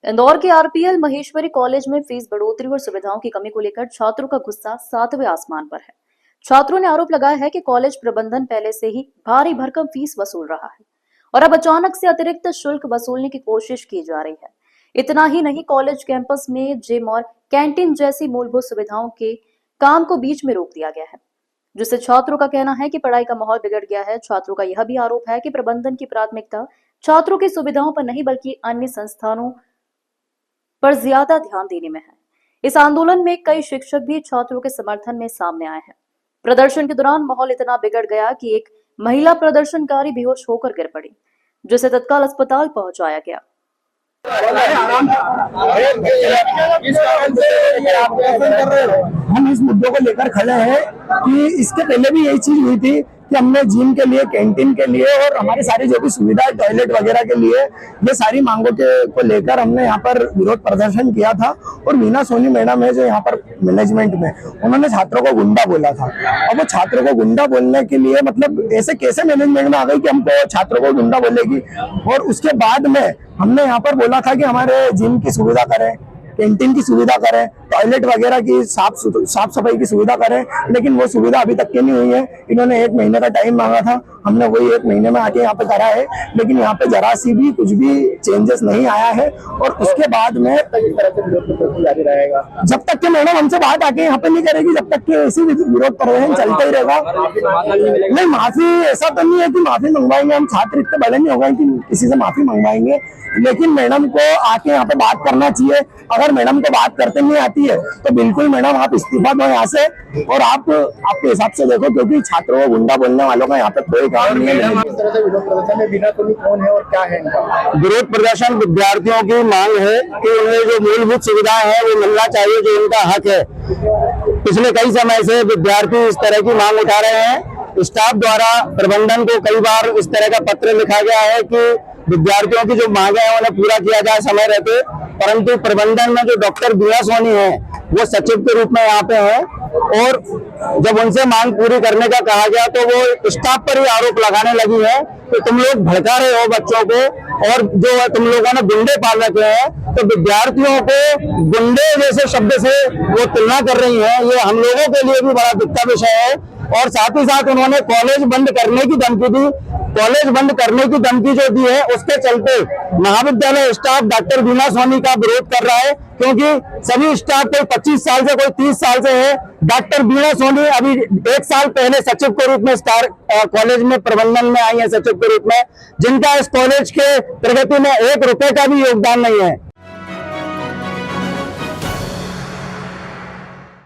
इंदौर के RPL Maheshwari college में fees बढ़ोतरी और सुविधाओं की कमी को लेकर छात्रों का गुस्सा सातवें आसमान पर है। छात्रों ने आरोप लगाया है कि कॉलेज प्रबंधन पहले से ही भारी भरकम फीस वसूल रहा है और अब अचानक से अतिरिक्त शुल्क वसूलने की कोशिश की जा रही है। इतना ही नहीं, कॉलेज कैंपस में जिम और कैंटीन जैसी मूलभूत सुविधाओं के काम को बीच में रोक दिया गया है, जिससे छात्रों का कहना है कि पढ़ाई का माहौल बिगड़ गया है। छात्रों का यह भी आरोप है कि प्रबंधन की प्राथमिकता छात्रों की सुविधाओं पर नहीं बल्कि अन्य संस्थानों पर ज्यादा ध्यान देने में है। इस आंदोलन में कई शिक्षक भी छात्रों के समर्थन में सामने आए हैं। प्रदर्शन के दौरान माहौल इतना बिगड़ गया कि एक महिला प्रदर्शनकारी बेहोश होकर गिर पड़ी, जिसे तत्काल अस्पताल पहुंचाया गया। इस कारण से ये आप कर रहे हो। हम इस मुद्दों को लेकर खड़े हैं कि इसके पहले भी यही चीज हुई थी कि हमने जिम के लिए, कैंटीन के लिए और हमारी सारी जो भी सुविधा है टॉयलेट वगैरह के लिए, ये सारी मांगों को लेकर हमने यहाँ पर विरोध प्रदर्शन किया था। और मीना सोनी मैडम है जो यहाँ पर मैनेजमेंट में, उन्होंने छात्रों को गुंडा बोला था। अब वो छात्रों को गुंडा बोलने के लिए मतलब ऐसे कैसे मैनेजमेंट में आ गई कि हमको छात्रों को गुंडा बोलेगी। और उसके बाद में हमने यहाँ पर बोला था कि हमारे जिम की सुविधा करें, कैंटीन की सुविधा करें, टॉयलेट वगैरह की साफ सफाई की सुविधा करें, लेकिन वो सुविधा अभी तक की नहीं हुई है। इन्होंने 1 महीने का टाइम मांगा था, हमने वही 1 महीने में आके यहाँ पे करा है, लेकिन यहाँ पे जरा सी भी कुछ भी चेंजेस नहीं आया है। और उसके बाद में जारी रहेगा जब तक कि मैडम हमसे बात आके यहाँ पे नहीं करेगी, जब तक कि ऐसी विरोध प्रदर्शन चलता ही रहेगा। नहीं, माफी ऐसा तो नहीं है कि माफी मंगवाएंगे, हम छात्र इतने बड़े नहीं हो गए कि किसी से माफी मंगवाएंगे, लेकिन मैडम को आके यहाँ पे बात करना चाहिए। अगर मैडम को बात करते नहीं आती है तो बिल्कुल मैडम आप इस्तीफा दो यहाँ से, और आप आपके हिसाब से देखो, क्योंकि छात्रों को गुंडा बोलने वालों का यहाँ पे कोई काम नहीं है। इस तरह से विरोध प्रदर्शन में मीना सोनी कौन है और क्या है इनका विरोध प्रदर्शन? विद्यार्थियों की मांग है कि उन्हें जो मूलभूत सुविधाएं है वो मिलना चाहिए, जो उनका हक है। पिछले कई समय से विद्यार्थी इस तरह की मांग उठा रहे हैं। स्टाफ द्वारा प्रबंधन को कई बार इस तरह का पत्र लिखा गया है कि विद्यार्थियों की जो मांगे हैं उन्हें पूरा किया जाए समय रहते, परंतु प्रबंधन में जो डॉक्टर मीना सोनी है वो सचिव के रूप में यहाँ पे है, और जब उनसे मांग पूरी करने का कहा गया तो वो स्टाफ पर ही आरोप लगाने लगी है कि तुम लोग भड़का रहे हो बच्चों को, और जो तुम लोगों ने गुंडे पाल रखे हैं, तो विद्यार्थियों को गुंडे जैसे शब्द से वो तुलना कर रही है। ये हम लोगों के लिए भी बड़ा दुख का विषय है। और साथ ही साथ उन्होंने कॉलेज बंद करने की धमकी दी। कॉलेज बंद करने की धमकी जो दी है उसके चलते महाविद्यालय स्टाफ डॉक्टर मीना सोनी का विरोध कर रहा है, क्योंकि सभी स्टाफ कोई 25 साल से, कोई 30 साल से है। डॉक्टर मीना सोनी अभी 1 साल पहले सचिव के रूप में स्टार कॉलेज में प्रबंधन में आई है, सचिव के रूप में, जिनका इस कॉलेज के प्रगति में 1 रुपए का भी योगदान नहीं है।